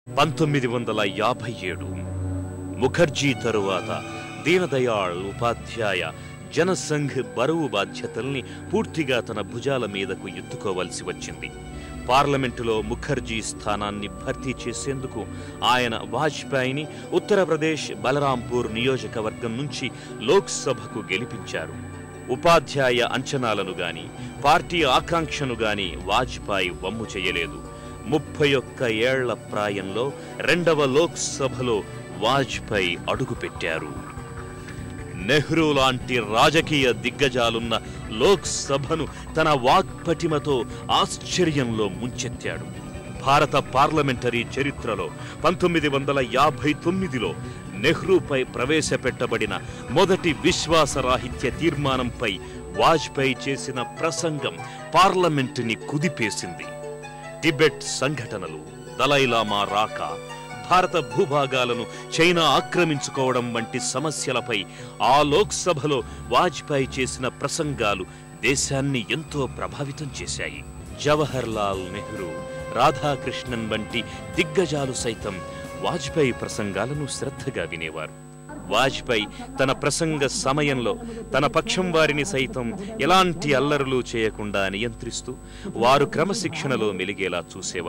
1957 ముఖర్జీ తరువాత దీనదయాళ్ ఉపాధ్యాయ జనసంఘ్ బరువు బాధ్యతల్ని పూర్తిగా తన భుజాల మీదకు ఎత్తుకోవలసి వచ్చింది. పార్లమెంటులో ముఖర్జీ స్థానాన్ని భర్తీ చేసేందుకు ఆయన వాజ్పేయిని ఉత్తరప్రదేశ్ బలరాంపూర్ నియోజకవర్గం నుంచి లోక్సభకు గెలిపించారు. ఉపాధ్యాయ అంచనాలను గాని పార్టీ ఆకాంక్షను గాని వాజ్పేయి వమ్ము చేయలేదు. 31 ఏళ్ల ప్రాయంలో రెండవ లోక్సభలో వాజ్పేయి అడుగుపెట్టారు. నెహ్రూ లాంటి రాజకీయ దిగ్గజాలున్న లోక్సభను తన వాక్పటిమతో ఆశ్చర్యంలో ముంచెత్తాడు. భారత పార్లమెంటరీ చరిత్రలో 1959లో నెహ్రూపై ప్రవేశపెట్టబడిన మొదటి విశ్వాసరాహిత్య తీర్మానంపై వాజ్పేయి చేసిన ప్రసంగం పార్లమెంటుని కుదిపేసింది. టిబెట్ సంఘటనలు, దలైలామా రాక, భారత భూభాగాలను చైనా ఆక్రమించుకోవడం వంటి సమస్యలపై ఆ లోక్సభలో వాజ్పేయి చేసిన ప్రసంగాలు దేశాన్ని ఎంతో ప్రభావితం చేశాయి. జవహర్ లాల్ నెహ్రూ, రాధాకృష్ణన్ వంటి దిగ్గజాలు సైతం వాజ్పేయి ప్రసంగాలను శ్రద్ధగా వినేవారు. వాజ్పేయి తన ప్రసంగ సమయంలో తన పక్షం వారిని సైతం ఎలాంటి అల్లరులు చేయకుండా నియంత్రిస్తూ వారు క్రమశిక్షణలో మెలిగేలా చూసేవారు.